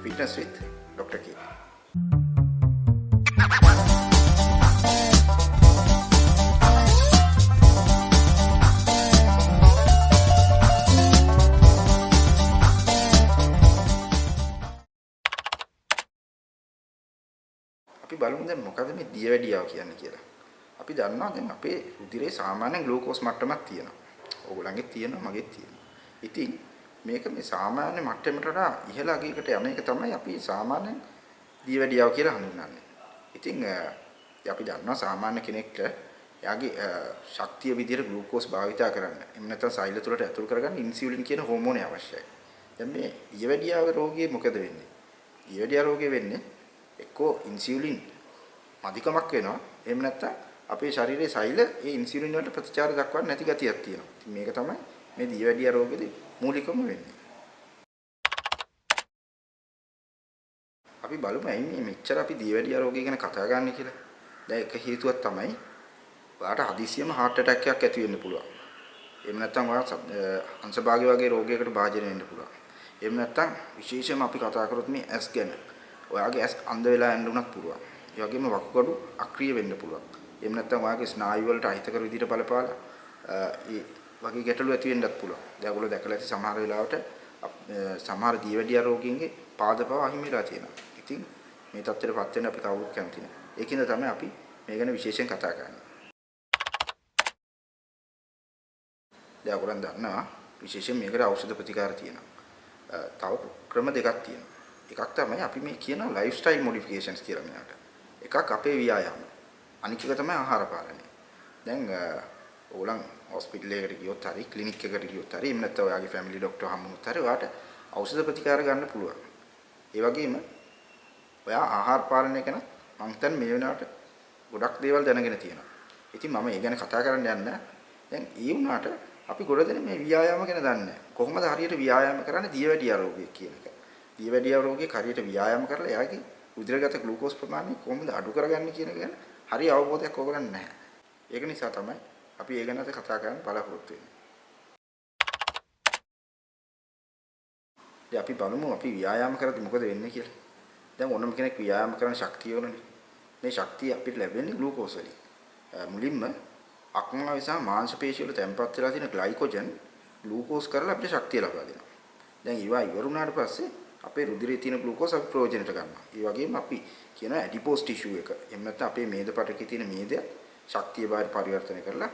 Fitness with Dr. K. අපි බලමු දැන් මොකද මේ දියවැඩියාව කියන්නේ කියලා. අපි දන්නවා දැන් අපේ රුධිරේ සාමාන්‍ය ග්ලූකෝස් මට්ටමක් තියෙනවා. ඕගොල්ලන්ගේ තියෙනවා මගේත් තියෙනවා. ඉතින් මේක මේ සාමාන්‍ය මට්ටමට වඩා ඉහළ අගයකට යන එක තමයි අපි සාමාන්‍ය දියවැඩියාව කියලා හඳුන්වන්නේ. ඉතින් අපි දන්නවා සාමාන්‍ය කෙනෙක්ට එයාගේ ශක්තිය විදිහට ග්ලූකෝස් භාවිතා කරන්න. එහෙම නැත්නම් සෛල තුළට ඇතුල් කරගන්න ඉන්සියුලින් කියන හෝමෝනය අවශ්‍යයි. දැන් මේ දියවැඩියාව රෝගියේ මොකද වෙන්නේ? දියවැඩියාව රෝගය වෙන්නේ එක්කෝ ඉන්සියුලින් අධිකමක් වෙනවා. එහෙම නැත්නම් අපේ ශරීරයේ සෛල ඒ ඉන්සියුලින් වලට ප්‍රතිචාර දක්වන්නේ නැති ගතියක් තියෙනවා. ඉතින් මේක තමයි මේ දියවැඩියා රෝගෙදී මූලිකම වෙන්නේ. අපි බලමු ඇයි මේ මෙච්චර අපි දියවැඩියා රෝගය ගැන කතා ගන්න කියලා. දැන් එක හේතුවක් තමයි ඔයාලට හදිසියෙම heart attack එකක් ඇති වෙන්න පුළුවන්. එහෙම නැත්නම් ඔයා අංශභාගය වගේ රෝගයකට භාජනය වෙන්න පුළුවන්. එහෙම නැත්නම් විශේෂයෙන්ම අපි කතා කරොත් මේ ඇස් ගැන. ඔයාගේ ඇස් අන්ධ වෙලා යන්න උනත් පුළුවන්. ඒ වගේම වකුගඩු අක්‍රිය වෙන්න පුළුවන්. එහෙම නැත්නම් ඔයාගේ ස්නායු වලට අහිතකර විදිහට බලපාලා ඒ වගේ ගැටලු ඇති වෙන්නත් පුළුවන්. දැන් ඔයගොල්ලෝ දැකලා ඇති සමහර වෙලාවට සමහර දියවැඩියා රෝගීන්ගේ පාදපව අහිමි වෙලා තියෙනවා. ඉතින් මේ තත්ත්වයටපත් වෙන්න අපි කවුරුත් කැමති නැහැ. ඒකින්ද තමයි අපි මේ ගැන විශේෂයෙන් කතා කරන්නේ. දැන් ඔයගොල්ලන් දන්නවා විශේෂයෙන් මේකට ඖෂධ ප්‍රතිකාර තියෙනවා. තව ක්‍රම දෙකක් තියෙනවා. එකක් තමයි අපි මේ කියන ලයිෆ්ස්ටයිල් මොඩිෆිකේෂන්ස් කියලා මෙයාට. එකක් අපේ ව්‍යායාම. අනික එක තමයි ආහාර පාලනය. දැන් ඕගොල්ලන් හොස්පිටල් එකකට ගියොත් හරි ක්ලිනික් එකකට ගියොත් හරි එහෙම නැත්නම් ඔයාගේ ෆැමිලි ડોක්ටර් හම්බුනොත් හරි ඔයාට ඖෂධ ප්‍රතිකාර ගන්න පුළුවන්. ඒ වගේම ඔයා ආහාර පාලනය ගැන මම හිතන්නේ මේ වෙනාට ගොඩක් දේවල් දැනගෙන තියෙනවා. ඉතින් මම ඒ ගැන කතා කරන්න යන්නේ දැන් ඒ වුණාට අපි ගොඩ දෙන මේ ව්‍යායාම ගැන දන්නේ නැහැ. කොහොමද හරියට ව්‍යායාම කරන්නේ දියවැඩියා රෝගය කියන එක. දියවැඩියා රෝගයේ හරියට ව්‍යායාම කරලා එයාගේ උදරගත ග්ලූකෝස් ප්‍රමාණය කොහොමද අඩු කරගන්නේ කියන එක ගැන හරිය අවබෝධයක් ඕගොල්ලන් නැහැ. ඒක නිසා තමයි අපි ඒ ගැන අද කතා කරන්න බලාපොරොත්තු වෙන්නේ. අපි බලමු අපි ව්‍යායාම කරද්දී මොකද වෙන්නේ කියලා. දැන් ඕනම කෙනෙක් ව්‍යායාම කරන ශක්තිය ඕනනේ. මේ ශක්තිය අපිට ලැබෙන්නේ ග්ලූකෝස් වලින්. මුලින්ම අක්මාවේ සහ මාංශ පේශි වල තැන්පත් වෙලා තියෙන ග්ලයිකෝජන් ග්ලූකෝස් කරලා අපිට ශක්තිය ලබා දෙනවා. දැන් ඒවා ඉවරුණාට පස්සේ අපේ රුධිරයේ තියෙන ග්ලූකෝස් අපි ප්‍රයෝජනට ගන්නවා. ඒ වගේම අපි කියන ඇඩිපෝස් ටිෂු එක. එහෙම නැත්නම් අපේ මේද පටකේ තියෙන මේදය ශක්තිය බාහිර පරිවර්තනය කරලා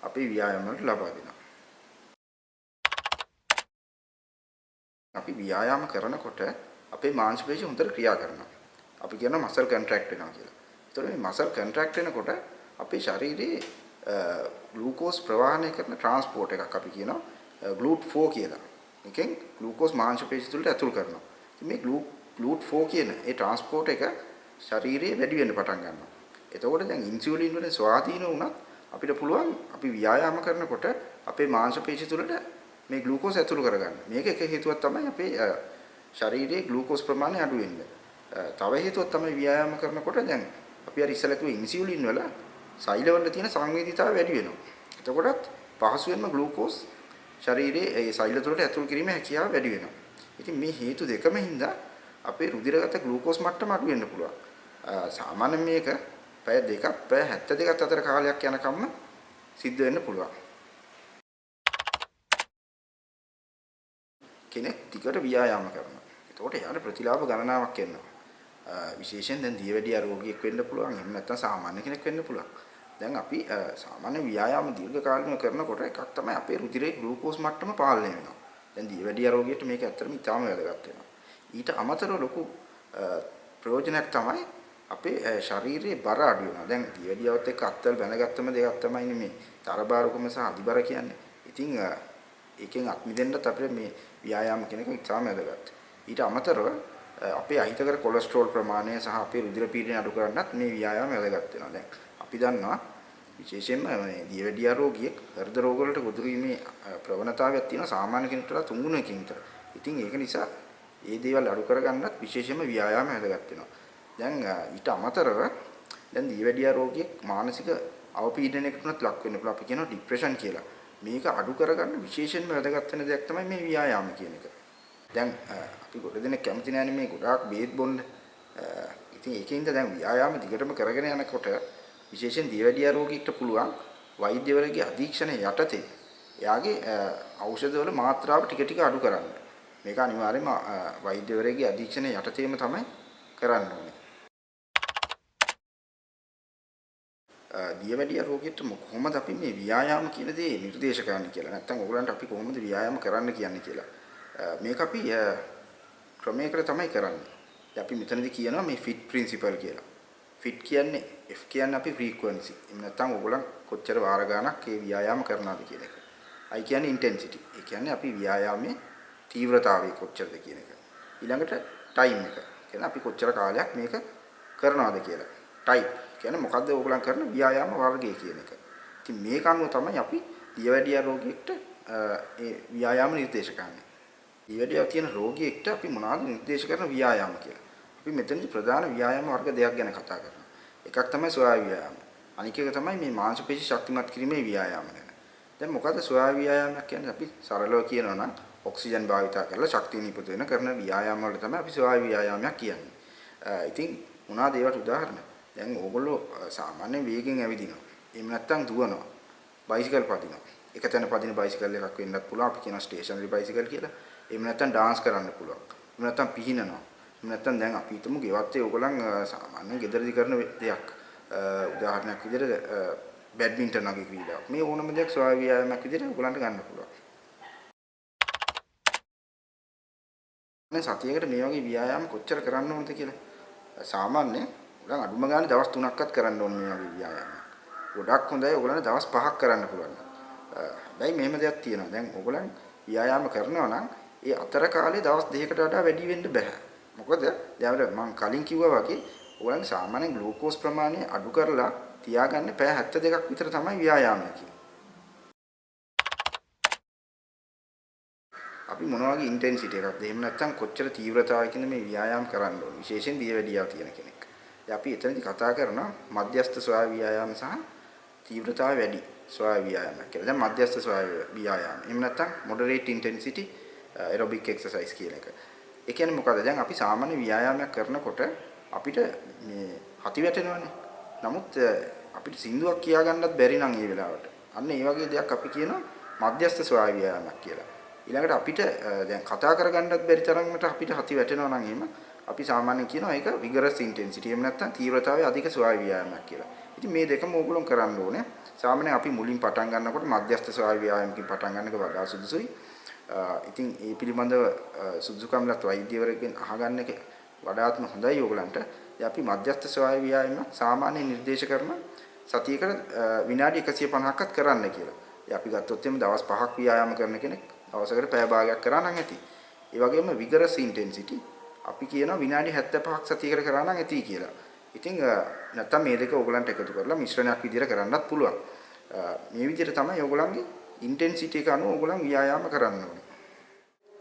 අපේ ව්‍යායාම වලට ලබා දෙනවා. අපි ව්‍යායාම කරනකොට අපේ මාංශ පේශි හොඳට ක්‍රියා කරනවා. අපි කියනවා මසල් කන්ට්‍රැක්ට් වෙනවා කියලා. ඒතකොට මේ මසල් කන්ට්‍රැක්ට් වෙනකොට අපේ ශරීරයේ ග්ලූකෝස් ප්‍රවාහනය කරන ට්‍රාන්ස්පෝර්ට් එකක් අපි කියනවා GLUT4 කියලා. එකෙන් ග්ලූකෝස් මාංශ පේශි තුළට ඇතුල් කරනවා. ඉතින් මේ GLUT4 කියන ඒ ට්‍රාන්ස්පෝර්ට් එක ශරීරයේ වැඩි වෙන්න පටන් ගන්නවා. එතකොට දැන් ඉන්සියුලින් වලින් ස්වාධීන වුණත් අපිට පුළුවන් අපි ව්‍යායාම කරනකොට අපේ මාංශ පේශි තුළට මේ ග්ලූකෝස් ඇතුළු කරගන්න. මේක එක හේතුවක් තමයි අපේ ශරීරයේ ග්ලූකෝස් ප්‍රමාණය අඩු වෙන්නේ. තව හේතුවක් තමයි ව්‍යායාම කරනකොට දැන් අපි අර ඉස්සෙල්ලා කිව්ව ඉන්සියුලින් වල සෛලවල තියෙන සංවේදීතාවය වැඩි වෙනවා. එතකොටත් පහසුවෙන්ම ග්ලූකෝස් ශරීරයේ ඒ සෛල තුළට ඇතුල් කිරීමේ හැකියාව වැඩි වෙනවා. ඉතින් මේ හේතු දෙකම හින්දා අපේ රුධිරගත ග්ලූකෝස් මට්ටම අඩු වෙන්න පුළුවන්. සාමාන්‍යයෙන් මේක පැය 2ක් පැය 72ක් අතර කාලයක් යනකම්ම සිද්ධ වෙන්න පුළුවන්. කෙනෙක් ටිකට ව්‍යායාම කරනවා. එතකොට යාට ප්‍රතිලාභ ගණනාවක් එනවා. විශේෂයෙන් දැන් දියවැඩියා රෝගියෙක් වෙන්න පුළුවන්. එහෙම නැත්නම් සාමාන්‍ය කෙනෙක් වෙන්න පුළුවන්. දැන් අපි සාමාන්‍ය ව්‍යායාම දීර්ඝ කාලිනව කරනකොට එකක් තමයි අපේ රුධිරයේ ග්ලූකෝස් මට්ටම පාලනය වෙනවා. දැන් දියවැඩියා රෝගියට මේක ඇත්තටම ඉතාම වැදගත් වෙනවා. ඊට අමතරව ලොකු ප්‍රයෝජනයක් තමයි අපේ ශරීරයේ බර අඩු වෙනවා. දැන් දියවැඩියාවත් එක්ක අත්වල බැඳගත්තම දෙකක් තමයි මේ තරබාරුකම සහ අදිබර කියන්නේ. ඉතින් ඒකෙන් අත් මිදෙන්නත් අපිට මේ ව්‍යායාම කියන එක ඉතාම වැදගත්. ඊට අමතරව අපේ අහිතකර කොලෙස්ටරෝල් ප්‍රමාණය සහ අපේ රුධිර පීඩනය අඩු කරන්නත් මේ ව්‍යායාම වැදගත් වෙනවා. දැන් අපි දන්නවා විශේෂයෙන්ම මේ දියවැඩියා රෝගියෙක් හෘද රෝග වලට ගොදුරු වීමේ ප්‍රවණතාවයක් තියෙනවා සාමාන්‍ය කෙනෙකුට වඩා 3 ගුණයකින් විතර. ඉතින් ඒක නිසා මේ දේවල් අඩු කරගන්නත් විශේෂයෙන්ම ව්‍යායාම වැදගත් වෙනවා. දැන් ඊට අමතරව දැන් දියවැඩියා රෝගියෙක් මානසික අවපීඩනයකටත් ලක් වෙන්න පුළුවන්. අපි කියනවා ડિප්‍රෙෂන් කියලා. මේක අඩු කරගන්න විශේෂයෙන්ම වැදගත් වෙන දෙයක් තමයි මේ ව්‍යායාම කියන එක. දැන් අපි ගොඩ දෙනෙක් කැමති නැන්නේ මේ ගොඩාක් බේත් බොන්න. ඉතින් ඒකෙන්ද දැන් ව්‍යායාම දිගටම කරගෙන යනකොට විශේෂයෙන් දියවැඩියා රෝගීන්ට පුළුවන් වෛද්‍යවරයාගේ අධීක්ෂණය යටතේ එයාගේ ඖෂධවල මාත්‍රාව ටික ටික අඩු කරන්න. මේක අනිවාර්යයෙන්ම වෛද්‍යවරයාගේ අධීක්ෂණය යටතේම තමයි කරන්න ඕනේ. දියවැඩියා රෝගීන්ට කොහොමද අපි මේ ව්‍යායාම කියන දේ නිර්දේශ කරන්නේ කියලා. නැත්නම් ඔයගලන්ට අපි කොහොමද ව්‍යායාම කරන්න කියන්නේ කියලා. මේක අපි ක්‍රමයකට තමයි කරන්නේ. අපි මෙතනදී කියනවා මේ ෆිට් ප්‍රින්සිපල් කියලා. ෆිට් කියන්නේ F කියන්නේ අපි ෆ්‍රීකවන්සි. එහෙම නැත්නම් ඕගොල්ලන් කොච්චර වාර ගණක් ඒ ව්‍යායාම කරනවද කියන එක. I කියන්නේ ඉන්ටෙන්සිටි. ඒ කියන්නේ අපි ව්‍යායාමයේ තීව්‍රතාවය කොච්චරද කියන එක. ඊළඟට ටයිම් එක. කියන්නේ අපි කොච්චර කාලයක් මේක කරනවද කියලා. ටයිප් කියන්නේ මොකද්ද ඕගොල්ලන් කරන ව්‍යායාම වර්ගය කියන එක. ඉතින් මේක අනුව තමයි අපි දියවැඩියා රෝගියෙක්ට ඒ ව්‍යායාම නිර්දේශ කරන්නේ. දියවැඩියා තියෙන රෝගියෙක්ට අපි මොනවද නිර්දේශ කරන ව්‍යායාම කියලා. අපි මෙතනදි ප්‍රධාන ව්‍යායාම වර්ග දෙකක් ගැන කතා කරනවා. එකක් තමයි ස්වායු ව්‍යායාම. අනික එක තමයි මේ මාංශ පේශි ශක්තිමත් කිරීමේ ව්‍යායාම ගැන. දැන් මොකද්ද ස්වායු ව්‍යායාමයක් කියන්නේ? අපි සරලව කියනවා නම් ඔක්සිජන් භාවිතා කරලා ශක්තිය නිපදවන වෙන කරන ව්‍යායාම වලට තමයි අපි ස්වායු ව්‍යායාමයක් කියන්නේ. ඉතින් මොනවාද ඒවට උදාහරණ? දැන් ඕගොල්ලෝ සාමාන්‍ය වේගෙන් ඇවිදිනවා. එහෙම නැත්නම් දුවනවා. බයිසිකල් පදිනවා. එක තැන පදින බයිසිකල් එකක් වෙන්නත් පුළුවන්. අපි කියන ස්ටේෂනරි බයිසිකල් කියලා. එහෙම නැත්නම් ඩාන්ස් කරන්න පුළුවන්. එහෙම නැත්නම් පිහිනනවා. එහෙම නැත්නම් දැන් අපි හිතමු ගෙවත්තේ ඕගොල්ලන් සාමාන්‍යයෙන් ගෙදරදී කරන දෙයක්. උදාහරණයක් විදිහට බැඩ්මින්ටන් වගේ ක්‍රීඩාවක්. මේ ඕනම දෙයක් ස්වායු ව්‍යායාමයක් විදිහට ඕගොල්ලන්ට ගන්න පුළුවන්. දැන් සතියකට මේ වගේ ව්‍යායාම කොච්චර කරන්න ඕනද කියලා. සාමාන්‍යයෙන් උගලන් අඩුම ගානේ දවස් 3ක්වත් කරන්න ඕනේ මේ වගේ ව්‍යායාමයක්. ගොඩක් හොඳයි ඕගොල්ලන්ට දවස් 5ක් කරන්න පුළුවන්. හැබැයි මෙහෙම දෙයක් තියෙනවා. දැන් ඕගොල්ලන් ව්‍යායාම කරනවා නම් ඒ අතර කාලේ දවස් 2කට වඩා වැඩි වෙන්න බෑ. මොකද දැන් මම කලින් කිව්වා වගේ ඕගොල්ලන් සාමාන්‍යයෙන් ග්ලූකෝස් ප්‍රමාණය අඩු කරලා තියාගන්න පැය 72ක් විතර තමයි ව්‍යායාමය කියන්නේ. අපි මොන වගේ ඉන්ටෙන්සිටි එකක්ද එහෙම නැත්නම් කොච්චර තීව්‍රතාවයකින්ද මේ ව්‍යායාම කරන්න ඕනේ විශේෂයෙන් දියවැඩියාව තියෙන කෙනෙක්. අපි එතනදී කතා කරනවා මධ්‍යස්ථ ස්වායු ව්‍යායාම සහ තීව්‍රතාවය වැඩි ස්වායු ව්‍යායාම කියලා. දැන් මධ්‍යස්ථ ස්වායු ව්‍යායාම. එහෙම නැත්නම් moderate intensity aerobic exercise කියන එක. ඒ කියන්නේ මොකද? දැන් අපි සාමාන්‍ය ව්‍යායාමයක් කරනකොට අපිට මේ හති වැටෙනවනේ. නමුත් අපිට සින්දුවක් කියා ගන්නත් බැරි නම් ඒ වෙලාවට. අන්න ඒ වගේ දෙයක් අපි කියනවා මධ්‍යස්ථ ස්වායු ව්‍යායාමයක් කියලා. ඊළඟට අපිට දැන් කතා කරගන්නත් බැරි තරමට අපිට හති වැටෙනවා නම් එහෙම අපි සාමාන්‍යයෙන් කියනවා ඒක vigorous intensity එහෙම නැත්නම් තීව්‍රතාවය අධික ස්වායු ව්‍යායාමයක් කියලා. ඉතින් මේ දෙකම ඕගොල්ලෝ කරන්න ඕනේ. සාමාන්‍යයෙන් අපි මුලින් පටන් ගන්නකොට මධ්‍යස්ථ ස්වායු ව්‍යායාමකින් පටන් ගන්න එක වඩා සුදුසුයි. ඉතින් ඒ පිළිබඳව සුදුසුකම්ලත් වෛද්‍යවරයෙක්ගෙන් අහගන්න එක වඩාත්ම හොඳයි ඕගලන්ට. අපි මධ්‍යස්ථ ස්වායු ව්‍යායාමයක් සාමාන්‍යයෙන් නිර්දේශ කරන සතියකට විනාඩි 150ක්වත් කරන්න කියලා. අපි ගත්තොත් එimhe දවස් 5ක් ව්‍යායාම කරන කෙනෙක් දවසකට පැය භාගයක් කරා නම් ඇති. ඒ වගේම vigorous intensity අපි කියනවා විනාඩි 75ක් සතියකට කරා නම් ඇති කියලා. ඉතින් නැත්තම් මේ දෙක ඕගලන්ට එකතු කරලා මිශ්‍රණයක් විදිහට කරන්නත් පුළුවන්. මේ විදිහට තමයි ඕගලන්ගේ ඉන්ටෙන්සිටි එක අනුව ඕගලන් ව්‍යායාම කරන්න ඕනේ.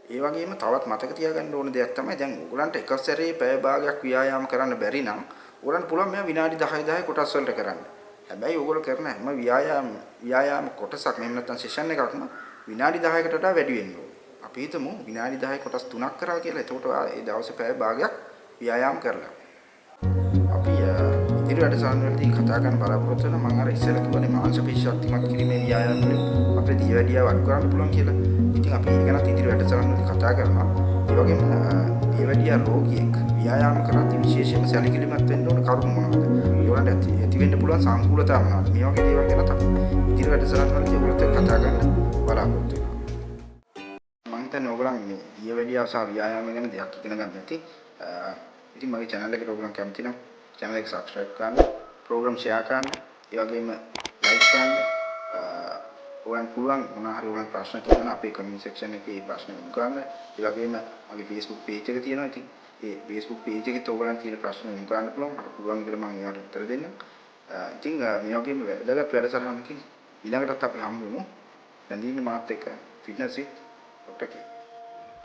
ඒ වගේම තවත් මතක තියාගන්න ඕන දෙයක් තමයි දැන් ඕගලන්ට එක සැරේ පැය භාගයක් ව්‍යායාම කරන්න බැරි නම් ඕගලන්ට පුළුවන් මේවා විනාඩි 10 කොටස් වලට කරන්න. හැබැයි ඕගොල්ලෝ කරන හැම ව්‍යායාම කොටසක් එහෙම නැත්නම් සෙෂන් එකක්ම විනාඩි 10කට වඩා වැඩි වෙන්න ඕනේ. අපි හිතමු විනාඩි 10 කොටස් 3ක් කරා කියලා. එතකොට ඒ දවසේ පැය භාගයක් ව්‍යායාම කරලා. අපි ඉදිරි වැඩසටහන් වලදී කතා කරන බලාපොරොත්තු වෙන මම අර ඉස්සෙල්ලා කිව්වනේ මාංශ පේශි ශක්තිමත් කිරීමේ ව්‍යායාම වලින් අපේ දියවැඩියාව අඩු කරන්න පුළුවන් කියලා. ඉතින් අපි ඒක ගැන ඉදිරි වැඩසටහන් වලදී කතා කරනවා. ඒ වගේම දියවැඩියා රෝගියෙක් ව්‍යායාම කරද්දී විශේෂයෙන්ම සැලකිලිමත් වෙන්න ඕන කරුණු මොනවද? ඒවලට ඇති වෙන්න පුළුවන් සංකූලතා මොනවද? මේ වගේ දේවල් ගැන තමයි ඉදිරි වැඩසටහන් වලදී ඔයගොල්ලොත් එක්ක කතා කරන්න බලාපොරොත්තු වෙනවා. මම හිතන්නේ ඔයගොල්ලන් මේ දියවැඩියාව සහ ව්‍යායාම ගැන දෙයක් ඉගෙන ගන්න ඇති. ඉතින් මගේ channel එකට ඔයගොල්ලන් කැමති නම් channel එක subscribe කරන්න, program share කරන්න, ඒ වගේම like කරන්න. ඔයගොල්ලන් පුළුවන් මොනවා හරි ඔයගොල්ලන් ප්‍රශ්න තියෙනවා අපේ comment section එකේ ඒ ප්‍රශ්න යොමු කරන්න. ඒ වගේම මගේ Facebook page එක තියෙනවා. ඉතින් ඒ Facebook page එකේ ඔයගොල්ලන් තියෙන ප්‍රශ්න යොමු කරන්න පුළුවන්. පුළුවන් කියලා මම ඒවට උත්තර දෙන්නම්. ඉතින් මේ වගේම වැදගත් වැඩසටහනකින් ඊළඟටත් අපි හම්බ වෙමු. දැන් දින්නේ මාත් එක්ක fitness with Dr. K.